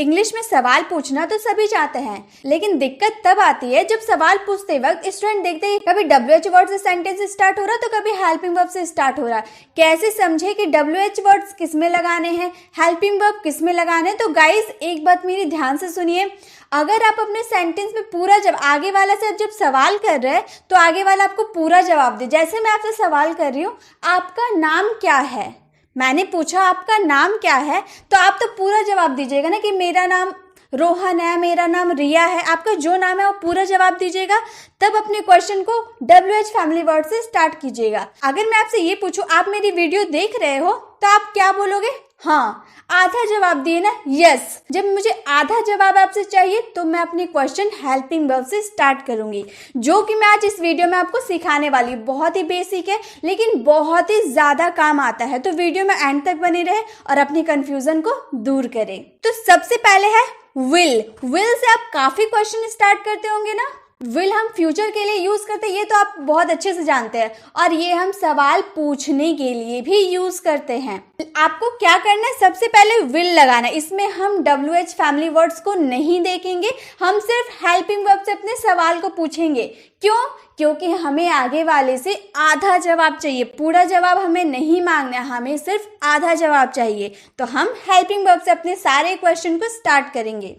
English में सवाल पूछना तो सभी चाहते हैं, लेकिन दिक्कत तब आती है जब सवाल पूछते वक्त स्टूडेंट देखते हैं कभी WH वर्ड से सेंटेंस स्टार्ट हो रहा तो कभी हेल्पिंग वर्ब से स्टार्ट हो रहा। कैसे समझे कि WH वर्ड्स किस में लगाने हैं, हेल्पिंग वर्ब किस में लगाने हैं? तो गाइस एक बात मेरी ध्यान से सुनिए, अगर आप अपने सेंटेंस में पूरा जब आगे वाला से जब सवाल कर रहे हैं तो आगे वाला आपको पूरा जवाब दे। जैसे मैं आपसे सवाल कर रही हूँ, आपका नाम क्या है, मैंने पूछा आपका नाम क्या है, तो आप तो पूरा जवाब दीजिएगा ना कि मेरा नाम रोहन है, मेरा नाम रिया है, आपका जो नाम है वो पूरा जवाब दीजिएगा। तब अपने क्वेश्चन को WH फैमिली वर्ड से स्टार्ट कीजिएगा। अगर मैं आपसे ये पूछूं आप मेरी वीडियो देख रहे हो तो आप क्या बोलोगे? हाँ, आधा जवाब दिए ना, यस। जब मुझे आधा जवाब आपसे चाहिए तो मैं अपने क्वेश्चन हेल्पिंग वर्ब से स्टार्ट करूंगी, जो कि मैं आज इस वीडियो में आपको सिखाने वाली। बहुत ही बेसिक है लेकिन बहुत ही ज्यादा काम आता है, तो वीडियो में एंड तक बने रहे और अपनी कंफ्यूजन को दूर करें। तो सबसे पहले है विल से आप काफी क्वेश्चन स्टार्ट करते होंगे ना। विल हम फ्यूचर के लिए यूज करते हैं, ये तो आप बहुत अच्छे से जानते हैं, और ये हम सवाल पूछने के लिए भी यूज करते हैं। आपको क्या करना है, सबसे पहले विल लगाना है। इसमें हम WH फैमिली वर्ड्स को नहीं देखेंगे, हम सिर्फ हेल्पिंग वर्ब से अपने सवाल को पूछेंगे। क्यों? क्योंकि हमें आगे वाले से आधा जवाब चाहिए, पूरा जवाब हमें नहीं मांगना, हमें सिर्फ आधा जवाब चाहिए। तो हम हेल्पिंग वर्ब से अपने सारे क्वेश्चन को स्टार्ट करेंगे।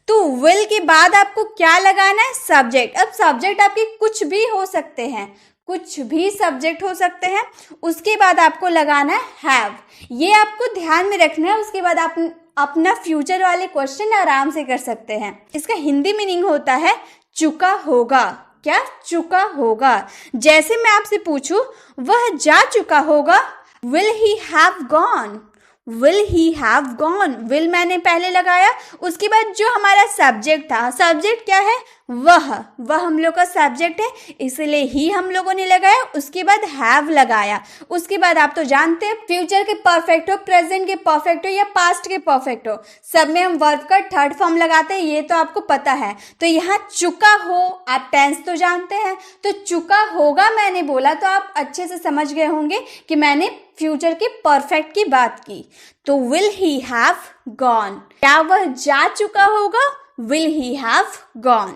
तो विल के बाद आपको क्या लगाना है? सब्जेक्ट। अब सब्जेक्ट आपके कुछ भी हो सकते हैं, कुछ भी सब्जेक्ट हो सकते हैं। उसके बाद आपको लगाना है हैव, ये आपको ध्यान में रखना है। उसके बाद आप अपना फ्यूचर वाले क्वेश्चन आराम से कर सकते हैं। इसका हिंदी मीनिंग होता है चुका होगा। क्या? चुका होगा। जैसे मैं आपसे पूछूं वह जा चुका होगा, will he have gone, will he have gone. Will मैंने पहले लगाया, उसके बाद जो हमारा सब्जेक्ट था, सब्जेक्ट क्या है? वह हम लोग का सब्जेक्ट है, इसलिए ही हम लोगों ने लगाया। उसके बाद हैव लगाया। उसके बाद आप तो जानते हैं फ्यूचर के परफेक्ट हो, प्रेजेंट के परफेक्ट हो या पास्ट के परफेक्ट हो, सब में हम वर्ब का थर्ड फॉर्म लगाते हैं, ये तो आपको पता है। तो यहाँ चुका हो, आप टेंस तो जानते हैं, तो चुका होगा मैंने बोला तो आप अच्छे से समझ गए होंगे कि मैंने फ्यूचर के परफेक्ट की बात की। तो विल ही हैव गॉन, क्या वह जा चुका होगा? Will he have gone.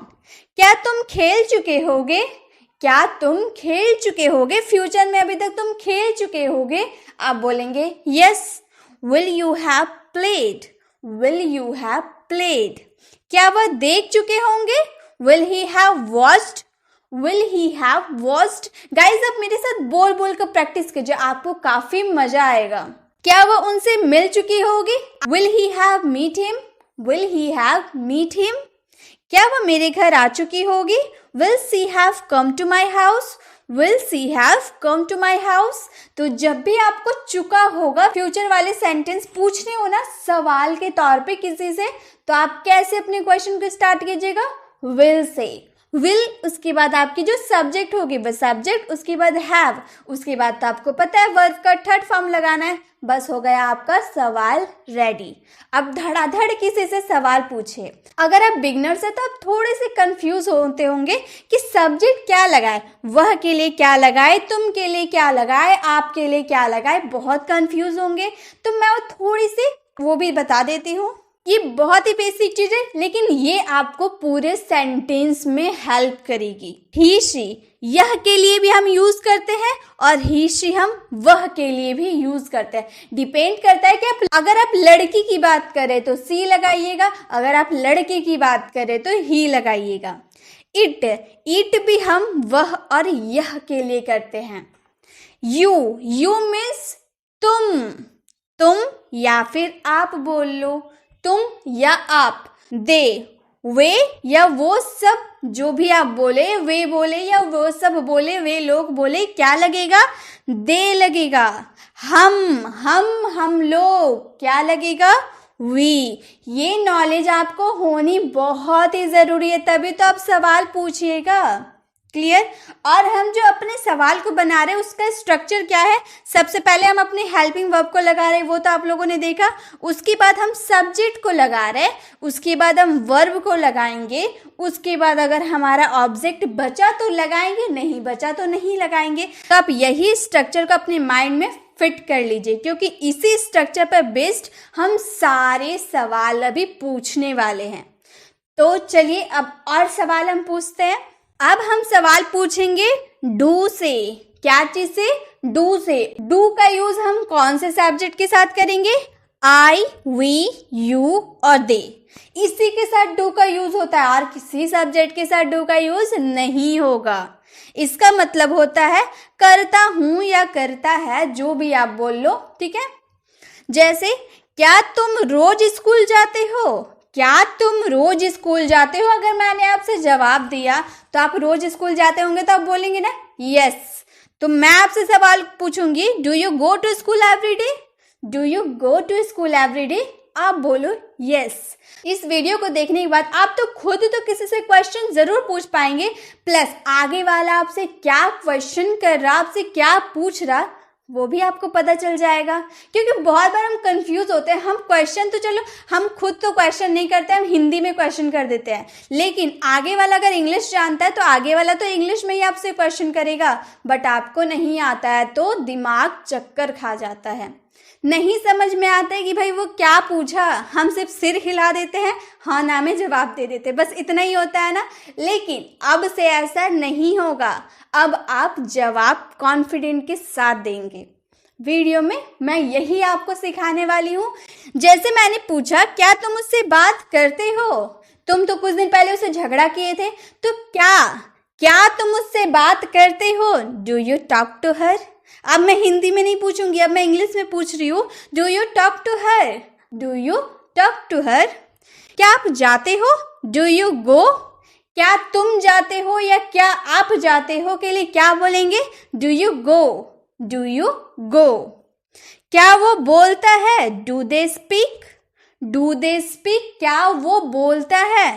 क्या तुम खेल चुके होगे? क्या तुम खेल चुके होगे? फ्यूचर में अभी तक तुम खेल चुके होगे, आप बोलेंगे yes. Will you have played, will you have played. क्या वह देख चुके होंगे? Will he have watched, will he have watched. Guys आप मेरे साथ बोल बोल कर प्रैक्टिस कीजिए, आपको काफी मजा आएगा। क्या वह उनसे मिल चुकी होगी? Will he have meet him, will he have meet him. क्या वह मेरे घर आ चुकी होगी? Will she have come to my house, will she have come to my house. तो जब भी आपको चुका होगा फ्यूचर वाले सेंटेंस पूछने हो ना सवाल के तौर पे किसी से, तो आप कैसे अपने क्वेश्चन को स्टार्ट कीजिएगा? Will say. विल, उसके बाद आपकी जो सब्जेक्ट होगी वह सब्जेक्ट, उसके बाद हैव, उसके बाद तो आपको पता है वर्ब का थर्ड फॉर्म लगाना है। बस हो गया आपका सवाल रेडी। अब धड़ाधड़ किसी से सवाल पूछे। अगर आप बिगनर्स है तो आप थोड़े से कंफ्यूज होते होंगे कि सब्जेक्ट क्या लगाए, वह के लिए क्या लगाए, तुम के लिए क्या लगाए, आप के लिए क्या लगाए, बहुत कंफ्यूज होंगे। तो मैं थोड़ी सी वो भी बता देती हूँ। ये बहुत ही बेसिक चीज है लेकिन ये आपको पूरे सेंटेंस में हेल्प करेगी। ही शी, यह के लिए भी हम यूज करते हैं और ही शी हम वह के लिए भी यूज करते हैं। डिपेंड करता है कि अगर आप लड़की की बात करें तो सी लगाइएगा, अगर आप लड़के की बात करें तो ही लगाइएगा। इट भी हम वह और यह के लिए करते हैं। यू मीन्स तुम या फिर आप बोल लो, तुम या आप। दे, वे या वो सब, जो भी आप बोले, वे बोले या वो सब बोले, वे लोग बोले, क्या लगेगा? दे लगेगा। हम लोग, क्या लगेगा? वी। ये नॉलेज आपको होनी बहुत ही जरूरी है, तभी तो आप सवाल पूछिएगा। क्लियर। और हम जो अपने सवाल को बना रहे हैं उसका स्ट्रक्चर क्या है, सबसे पहले हम अपने हेल्पिंग वर्ब को लगा रहे हैं, वो तो आप लोगों ने देखा। उसके बाद हम सब्जेक्ट को लगा रहे हैं, उसके बाद हम वर्ब को लगाएंगे, उसके बाद अगर हमारा ऑब्जेक्ट बचा तो लगाएंगे, नहीं बचा तो नहीं लगाएंगे। तो आप यही स्ट्रक्चर को अपने माइंड में फिट कर लीजिए, क्योंकि इसी स्ट्रक्चर पर बेस्ड हम सारे सवाल अभी पूछने वाले हैं। तो चलिए अब और सवाल हम पूछते हैं। अब हम सवाल पूछेंगे डू से। क्या चीज से? डू से। डू का यूज हम कौन से सब्जेक्ट के साथ करेंगे? आई, वी, यू और दे। इसी के साथ डू का यूज होता है और किसी सब्जेक्ट के साथ डू का यूज नहीं होगा। इसका मतलब होता है करता हूं या करता है, जो भी आप बोल लो, ठीक है। जैसे क्या तुम रोज स्कूल जाते हो? क्या तुम रोज स्कूल जाते हो? अगर मैंने आपसे जवाब दिया तो आप रोज स्कूल जाते होंगे तो आप बोलेंगे ना यस। तो मैं आपसे सवाल पूछूंगी, do you go to school everyday? Do you go to school everyday? आप बोलो यस। इस वीडियो को देखने के बाद आप तो खुद तो किसी से क्वेश्चन जरूर पूछ पाएंगे, प्लस आगे वाला आपसे क्या क्वेश्चन कर रहा, आपसे क्या पूछ रहा, वो भी आपको पता चल जाएगा। क्योंकि बहुत बार हम कंफ्यूज होते हैं। हम क्वेश्चन तो चलो हम खुद तो क्वेश्चन नहीं करते, हम हिंदी में क्वेश्चन कर देते हैं, लेकिन आगे वाला अगर इंग्लिश जानता है तो आगे वाला तो इंग्लिश में ही आपसे क्वेश्चन करेगा। बट आपको नहीं आता है तो दिमाग चक्कर खा जाता है, नहीं समझ में आता है कि भाई वो क्या पूछा। हम सिर्फ सिर हिला देते हैं, हाँ ना में जवाब दे देते हैं, बस इतना ही होता है ना। लेकिन अब से ऐसा नहीं होगा। अब आप जवाब कॉन्फिडेंट के साथ देंगे। वीडियो में मैं यही आपको सिखाने वाली हूँ। जैसे मैंने पूछा क्या तुम उससे बात करते हो? तुम तो कुछ दिन पहले उससे झगड़ा किए थे, तो क्या तुम उससे बात करते हो? Do you talk to her? अब मैं हिंदी में नहीं पूछूंगी, अब मैं इंग्लिश में पूछ रही हूँ। Do you talk to her? Do you talk to her? क्या आप जाते हो? Do you go? क्या तुम जाते हो या क्या आप जाते हो के लिए क्या बोलेंगे? Do you go? Do you go? क्या वो बोलता है? Do they speak? Do they speak? क्या वो बोलता है?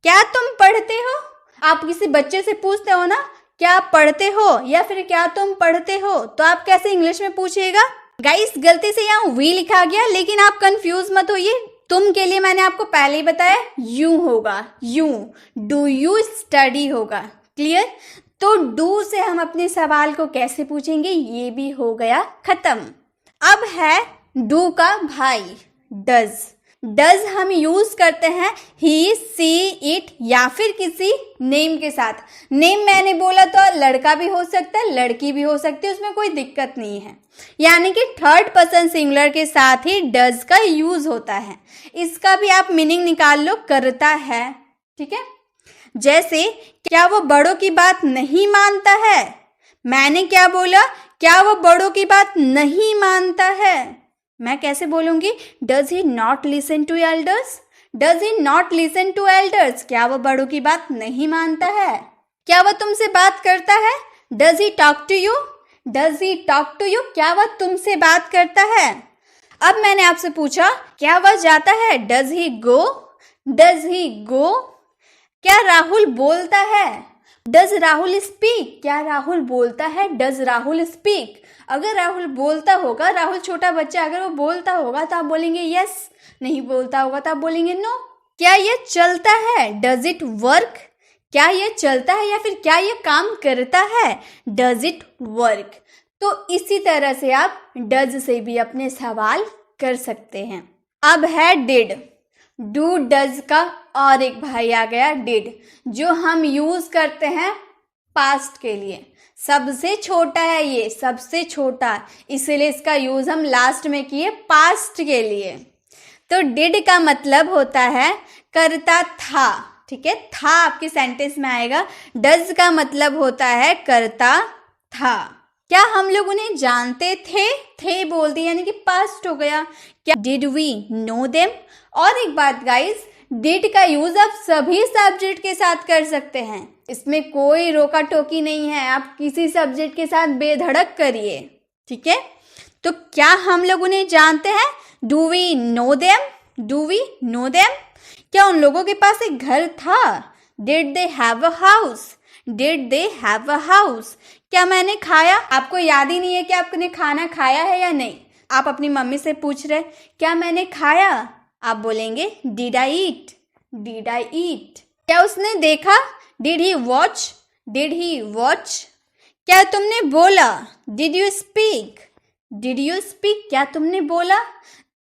क्या तुम पढ़ते हो? आप किसी बच्चे से पूछते हो ना क्या पढ़ते हो या फिर क्या तुम पढ़ते हो, तो आप कैसे इंग्लिश में पूछिएगा? गाइस गलती से यहाँ वी लिखा गया, लेकिन आप कंफ्यूज मत होइए। तुम के लिए मैंने आपको पहले ही बताया यू होगा, यू। डू यू स्टडी होगा। क्लियर। तो डू से हम अपने सवाल को कैसे पूछेंगे ये भी हो गया खत्म। अब है डू का भाई डज। डज हम यूज करते हैं ही, सी, इट या फिर किसी नेम के साथ। नेम मैंने बोला तो लड़का भी हो सकता है, लड़की भी हो सकती है, उसमें कोई दिक्कत नहीं है। यानी कि थर्ड पर्सन सिंगुलर के साथ ही डज का यूज होता है। इसका भी आप मीनिंग निकाल लो, करता है। ठीक है। जैसे क्या वो बड़ों की बात नहीं मानता है? मैंने क्या बोला? क्या वो बड़ों की बात नहीं मानता है? मैं कैसे बोलूंगी? Does he not listen to elders? Does he not listen to elders? क्या वो बड़ों की बात नहीं मानता है? क्या वो तुमसे बात करता है? Does he talk to you? Does he talk to you? क्या वह तुमसे बात करता है? अब मैंने आपसे पूछा क्या वह जाता है? Does he go? Does he go? क्या राहुल बोलता है? Does Rahul speak? क्या राहुल बोलता है? Does Rahul speak? अगर राहुल बोलता होगा, राहुल छोटा बच्चा अगर वो बोलता होगा तो आप बोलेंगे यस, नहीं बोलता होगा तो आप बोलेंगे नो। क्या ये चलता है? Does it work? क्या ये चलता है या फिर क्या ये काम करता है? Does it work? तो इसी तरह से आप डज से भी अपने सवाल कर सकते हैं। अब है डिड। डू डज का और एक भाई आ गया डिड, जो हम यूज करते हैं पास्ट के लिए। सबसे छोटा है ये, सबसे छोटा, इसलिए इसका यूज हम लास्ट में किए पास्ट के लिए। तो डिड का मतलब होता है करता था। ठीक है, था आपके सेंटेंस में आएगा। डज का मतलब होता है करता था। क्या हम लोग उन्हें जानते थे बोल दिया यानी कि पास्ट हो गया। क्या डिड वी नो देम? और एक बात गाइस, डिड का यूज आप सभी सब्जेक्ट के साथ कर सकते हैं, इसमें कोई रोका टोकी नहीं है। आप किसी सब्जेक्ट के साथ बेधड़क करिए। ठीक है, तो क्या हम लोग उन्हें जानते हैं? Do we know them? Do we know them? क्या उन लोगों के पास एक घर था? Did they have a house? Did they have a house? क्या मैंने खाया? आपको याद ही नहीं है कि आपने खाना खाया है या नहीं। आप अपनी मम्मी से पूछ रहे क्या मैंने खाया, आप बोलेंगे did I eat, did I ईट। क्या उसने देखा? Did he watch, did he watch. क्या तुमने बोला? Did you speak, did you speak. क्या तुमने बोला?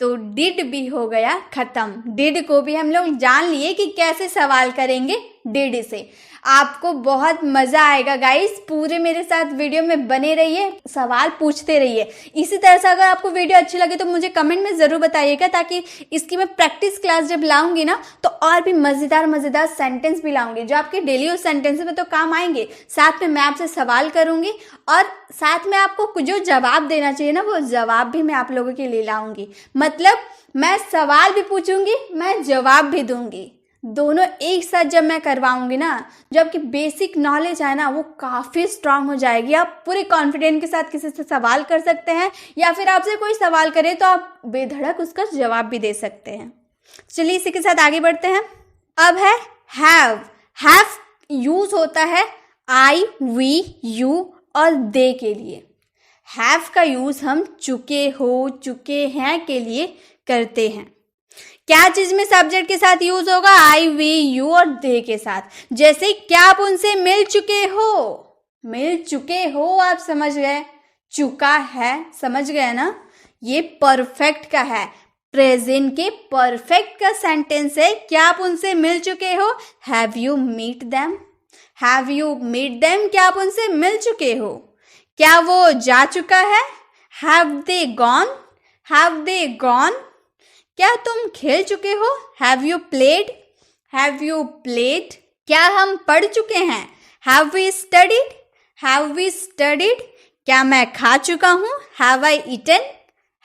तो डिड भी हो गया खत्म। डिड को भी हम लोग जान लिए कि कैसे सवाल करेंगे डिड से। आपको बहुत मजा आएगा गाइस, पूरे मेरे साथ वीडियो में बने रहिए, सवाल पूछते रहिए। इसी तरह से अगर आपको वीडियो अच्छी लगे तो मुझे कमेंट में जरूर बताइएगा, ताकि इसकी मैं प्रैक्टिस क्लास जब लाऊंगी ना तो और भी मजेदार सेंटेंस भी लाऊंगी जो आपके डेली यूज सेंटेंस में तो काम आएंगे। साथ में मैं आपसे सवाल करूंगी और साथ में आपको जो जवाब देना चाहिए ना वो जवाब भी मैं आप लोगों के लिए लाऊंगी। मतलब मैं सवाल भी पूछूंगी, मैं जवाब भी दूंगी, दोनों एक साथ जब मैं करवाऊंगी ना, जो आपकी बेसिक नॉलेज है ना वो काफ़ी स्ट्रांग हो जाएगी। आप पूरे कॉन्फिडेंट के साथ किसी से सवाल कर सकते हैं, या फिर आपसे कोई सवाल करे तो आप बेधड़क उसका जवाब भी दे सकते हैं। चलिए इसी के साथ आगे बढ़ते हैं। अब है हैव। हैव यूज होता है आई, वी, यू और दे के लिए। हैव का यूज हम चुके हो, चुके हैं के लिए करते हैं। क्या चीज में सब्जेक्ट के साथ यूज होगा? आई, वी, यू और दे के साथ। जैसे क्या आप उनसे मिल चुके हो? मिल चुके हो आप समझ गए, चुका है समझ गए ना। ये परफेक्ट का है, प्रेजेंट के परफेक्ट का सेंटेंस है। क्या आप उनसे मिल चुके हो? Have you meet them, have you meet them. क्या आप उनसे मिल चुके हो? क्या वो जा चुका है? Have they gone, have they gone. क्या तुम खेल चुके हो? Have you played, have you played. क्या हम पढ़ चुके हैं? Have we studied, have we studied. क्या मैं खा चुका हूँ? Have I eaten,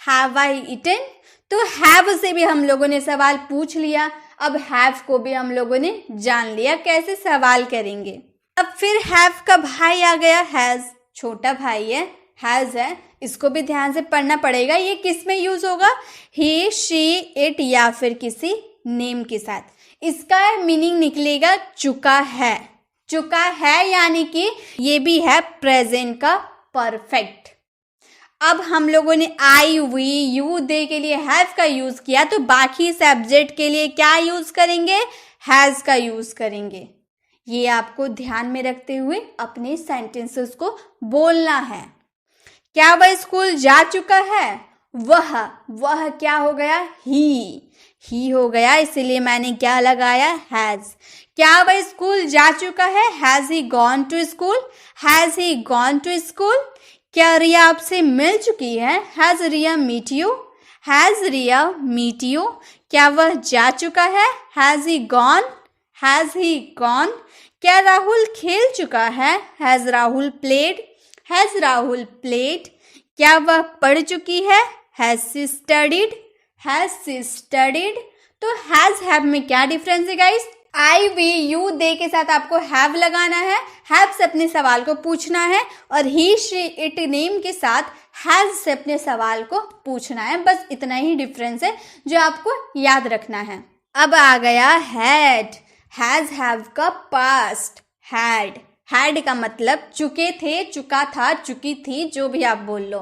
have I eaten. तो हैव से भी हम लोगों ने सवाल पूछ लिया, अब हैव को भी हम लोगों ने जान लिया कैसे सवाल करेंगे। अब फिर हैव का भाई आ गया हैज, छोटा भाई है, हैज है, इसको भी ध्यान से पढ़ना पड़ेगा। ये किस में यूज होगा? ही, शी, इट या फिर किसी नेम के साथ। इसका मीनिंग निकलेगा चुका है। चुका है यानी कि ये भी है प्रेजेंट का परफेक्ट। अब हम लोगों ने आई, वी, यू, दे के लिए हैव का यूज किया, तो बाकी सब्जेक्ट के लिए क्या यूज करेंगे? हैज का यूज करेंगे। ये आपको ध्यान में रखते हुए अपने सेंटेंसेस को बोलना है। क्या वह स्कूल जा चुका है? वह क्या हो गया? ही हो गया, इसलिए मैंने क्या लगाया? हैज। क्या वह स्कूल जा चुका है? Has he gone to school, has he gone to school. क्या रिया आपसे मिल चुकी है? Has Riya meet you, has Riya meet you. क्या वह जा चुका है? Has he gone, has he gone. क्या राहुल खेल चुका है? Has Rahul played, has Rahul played. क्या वह पढ़ चुकी है? Has she studied, has she studied. तो हैज हैव में क्या डिफरेंस है गाइस? आई, वी, यू, दे के साथ आपको हैव लगाना है, हैव से अपने सवाल को पूछना है, और ही, शी, इट, नेम के साथ हैज से अपने सवाल को पूछना है। बस इतना ही डिफरेंस है जो आपको याद रखना है। अब आ गया हैड। हैज हैव का पास्ट, हैड। हैड का मतलब चुके थे, चुका था, चुकी थी, जो भी आप बोल लो।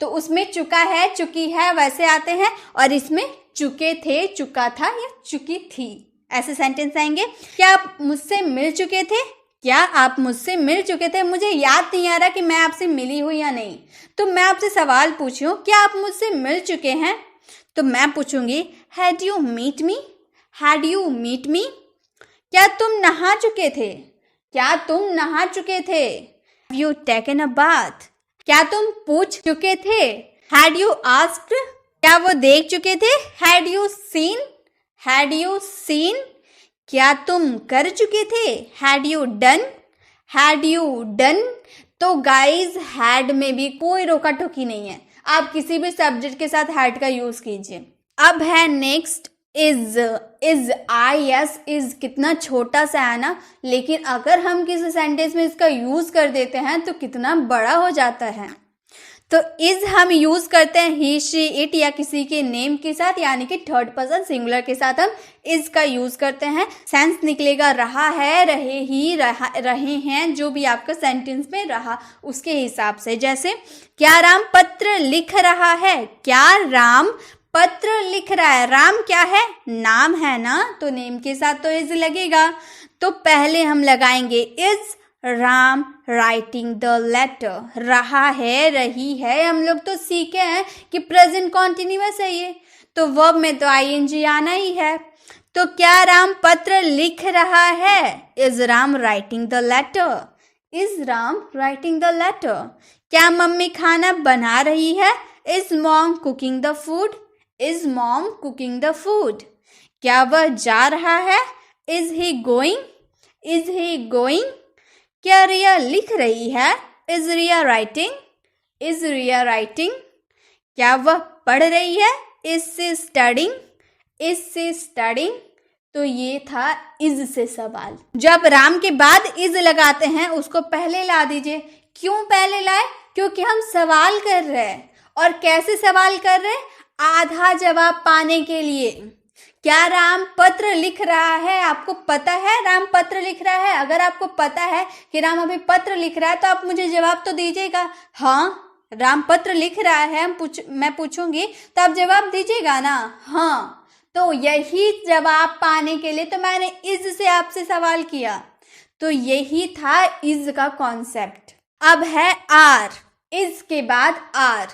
तो उसमें चुका है, चुकी है वैसे आते हैं, और इसमें चुके थे, चुका था या चुकी थी ऐसे सेंटेंस आएंगे। क्या आप मुझसे मिल चुके थे? क्या आप मुझसे मिल चुके थे? मुझे याद नहीं आ रहा कि मैं आपसे मिली हूँ या नहीं, तो मैं आपसे सवाल पूछी हूँ क्या आप मुझसे मिल चुके हैं? तो मैं पूछूंगी had you meet me, had you meet me. क्या तुम नहा चुके थे? क्या तुम नहा चुके थे? Have you taken a bath? क्या तुम पूछ चुके थे? Had you asked? क्या वो देख चुके थे? Had you seen? Had you seen? क्या तुम कर चुके थे? Had you done? Had you done? तो गाइज हैड में भी कोई रोका टोकी नहीं है, आप किसी भी सब्जेक्ट के साथ हैड का यूज कीजिए। अब है next is. I, S, is कितना छोटा सा है ना, लेकिन अगर हम किसी सेंटेंस में इसका यूज कर देते हैं तो कितना बड़ा हो जाता है। तो इज हम यूज करते हैं ही शी इट या किसी के नेम के साथ, यानी कि थर्ड पर्सन सिंगुलर के साथ हम इज का यूज करते हैं। सेंस निकलेगा रहा है, रहे ही, रहे हैं, जो भी आपका सेंटेंस में रहा उसके हिसाब से। जैसे क्या राम पत्र लिख रहा है, क्या राम पत्र लिख रहा है। राम क्या है, नाम है ना, तो नेम के साथ तो इज लगेगा। तो पहले हम लगाएंगे is Ram writing the letter. रहा है, रही है, हम लोग तो सीखे हैं कि प्रेजेंट कॉन्टिन्यूअस है ये, तो वर्ब में तो आईएनजी आना ही है। तो क्या राम पत्र लिख रहा है, is Ram writing the letter, is Ram writing the letter. क्या मम्मी खाना बना रही है, is mom cooking the food, is mom cooking the food. क्या वह जा रहा है, is he going, is he going. क्या रिया लिख रही है, is Riya writing, is Riya writing. क्या वह पढ़ रही है, is she studying, is she studying. तो ये था इज से सवाल। जब राम के बाद इज लगाते हैं उसको पहले ला दीजिए। क्यों पहले लाए, क्योंकि हम सवाल कर रहे हैं। और कैसे सवाल कर रहे हैं, आधा जवाब पाने के लिए। क्या राम पत्र लिख रहा है, आपको पता है राम पत्र लिख रहा है। अगर आपको पता है कि राम अभी पत्र लिख रहा है तो आप मुझे जवाब तो दीजिएगा, हाँ राम पत्र लिख रहा है, मैं पूछूंगी तो आप जवाब दीजिएगा ना, हाँ। तो यही जवाब पाने के लिए तो मैंने इज से आपसे सवाल किया। तो यही था इज का कॉन्सेप्ट। अब है आर, इज के बाद आर।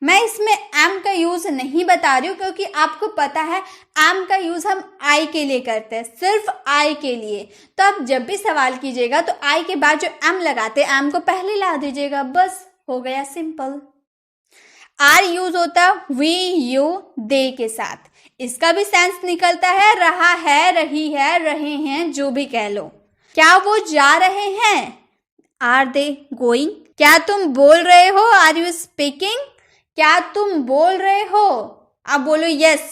मैं इसमें एम का यूज नहीं बता रही हूँ क्योंकि आपको पता है एम का यूज हम आई के लिए करते हैं, सिर्फ आई के लिए। तो आप जब भी सवाल कीजिएगा तो आई के बाद जो एम लगाते हैं एम को पहले ला दीजिएगा, बस हो गया सिंपल। आर यूज होता वी यू दे के साथ। इसका भी सेंस निकलता है रहा है, रही है, रहे हैं, जो भी कह लो। क्या वो जा रहे हैं, आर दे गोइंग। क्या तुम बोल रहे हो, आर यू स्पीकिंग। क्या तुम बोल रहे हो, आप बोलो यस,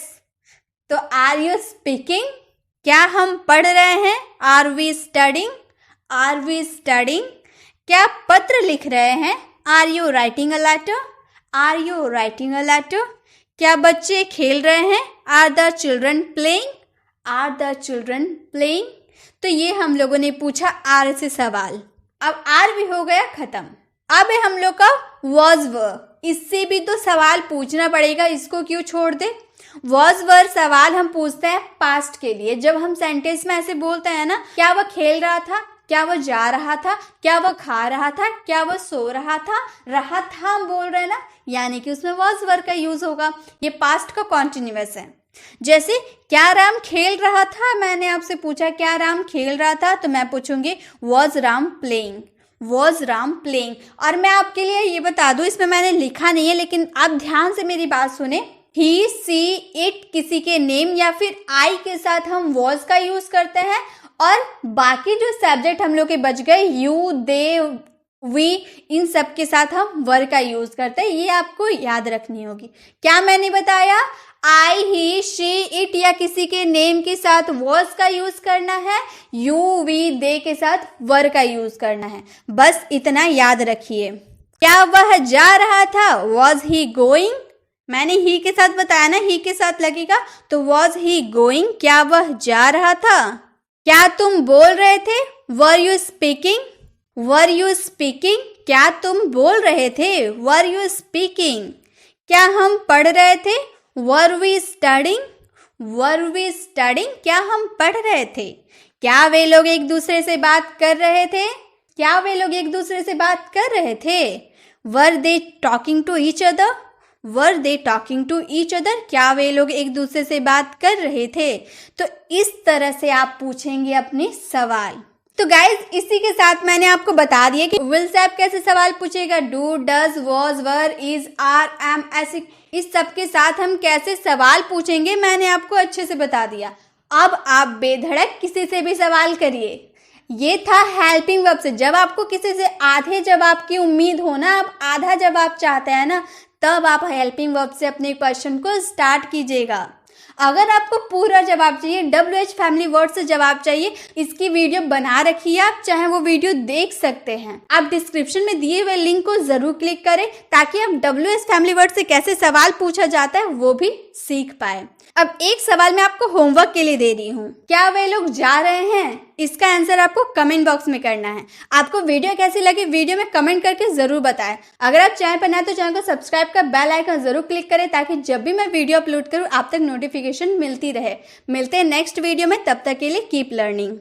तो आर यू स्पीकिंग। क्या हम पढ़ रहे हैं, are we studying, are we studying. क्या पत्र लिख रहे हैं, are you writing a letter, are you writing a letter. क्या बच्चे खेल रहे हैं, are the children playing, are the children playing. तो ये हम लोगों ने पूछा आर से सवाल। अब आर भी हो गया खत्म। अब है हम लोग का वॉज वर। इससे भी तो सवाल पूछना पड़ेगा, इसको क्यों छोड़ दे। वॉज वर सवाल हम पूछते हैं पास्ट के लिए। जब हम सेंटेंस में ऐसे बोलते हैं ना, क्या वह खेल रहा था, क्या वह जा रहा था, क्या वह खा रहा था, क्या वह सो रहा था हम बोल रहे हैं ना, यानी कि उसमें वॉज वर का यूज होगा। ये पास्ट का कॉन्टिन्यूअस है। जैसे क्या राम खेल रहा था, मैंने आपसे पूछा क्या राम खेल रहा था, तो मैं पूछूंगी was Ram playing, was Ram playing. और मैं आपके लिए ये बता दूं, इसमें मैंने लिखा नहीं है लेकिन आप ध्यान से मेरी बात सुने। ही सी इट किसी के नेम या फिर आई के साथ हम वॉज का यूज करते हैं, और बाकी जो सब्जेक्ट हम लोग के बच गए यू दे वी, इन सब के साथ हम वर का यूज करते हैं। ये आपको याद रखनी होगी। क्या मैंने बताया, आई ही शी इट या किसी के नेम के साथ वॉज का यूज करना है, यू वी दे के साथ वर का यूज करना है, बस इतना याद रखिए। क्या वह जा रहा था, वॉज ही गोइंग। मैंने ही के साथ बताया ना, ही के साथ लगेगा तो वॉज ही गोइंग। क्या वह जा रहा था। क्या तुम बोल रहे थे, were you speaking, were you speaking. क्या तुम बोल रहे थे, वर यू स्पीकिंग। क्या हम पढ़ रहे थे, were we studying, were we studying. क्या हम पढ़ रहे थे। क्या वे लोग एक दूसरे से बात कर रहे थे, क्या वे लोग एक दूसरे से बात कर रहे थे। Were they talking to each other, were they talking to each other. क्या वे लोग एक दूसरे से बात कर रहे थे। तो इस तरह से आप पूछेंगे अपने सवाल। तो गाइज इसी के साथ मैंने आपको बता दिया कि विल से आप कैसे सवाल पूछेगा, do, does, was, were, is, are, am, ऐसे इस सब के साथ हम कैसे सवाल पूछेंगे मैंने आपको अच्छे से बता दिया। अब आप बेधड़क किसी से भी सवाल करिए। ये था हेल्पिंग वर्ब से। जब आपको किसी से आधे जवाब की उम्मीद हो ना, आप आधा जवाब चाहते हैं ना, तब आप हेल्पिंग वर्ब से अपने क्वेश्चन को स्टार्ट कीजिएगा। अगर आपको पूरा जवाब चाहिए, WH फैमिली वर्ड से जवाब चाहिए, इसकी वीडियो बना रखी है, आप चाहे वो वीडियो देख सकते हैं। आप डिस्क्रिप्शन में दिए हुए लिंक को जरूर क्लिक करें ताकि आप WH फैमिली वर्ड से कैसे सवाल पूछा जाता है वो भी सीख पाए। अब एक सवाल मैं आपको होमवर्क के लिए दे रही हूँ, क्या वे लोग जा रहे हैं? इसका आंसर आपको कमेंट बॉक्स में करना है। आपको वीडियो कैसी लगी वीडियो में कमेंट करके जरूर बताएं। अगर आप चैनल पर नए तो चैनल को सब्सक्राइब कर बेल आइकन जरूर क्लिक करें ताकि जब भी मैं वीडियो अपलोड करूँ आप तक नोटिफिकेशन मिलती रहे। मिलते हैं नेक्स्ट वीडियो में, तब तक के लिए कीप लर्निंग।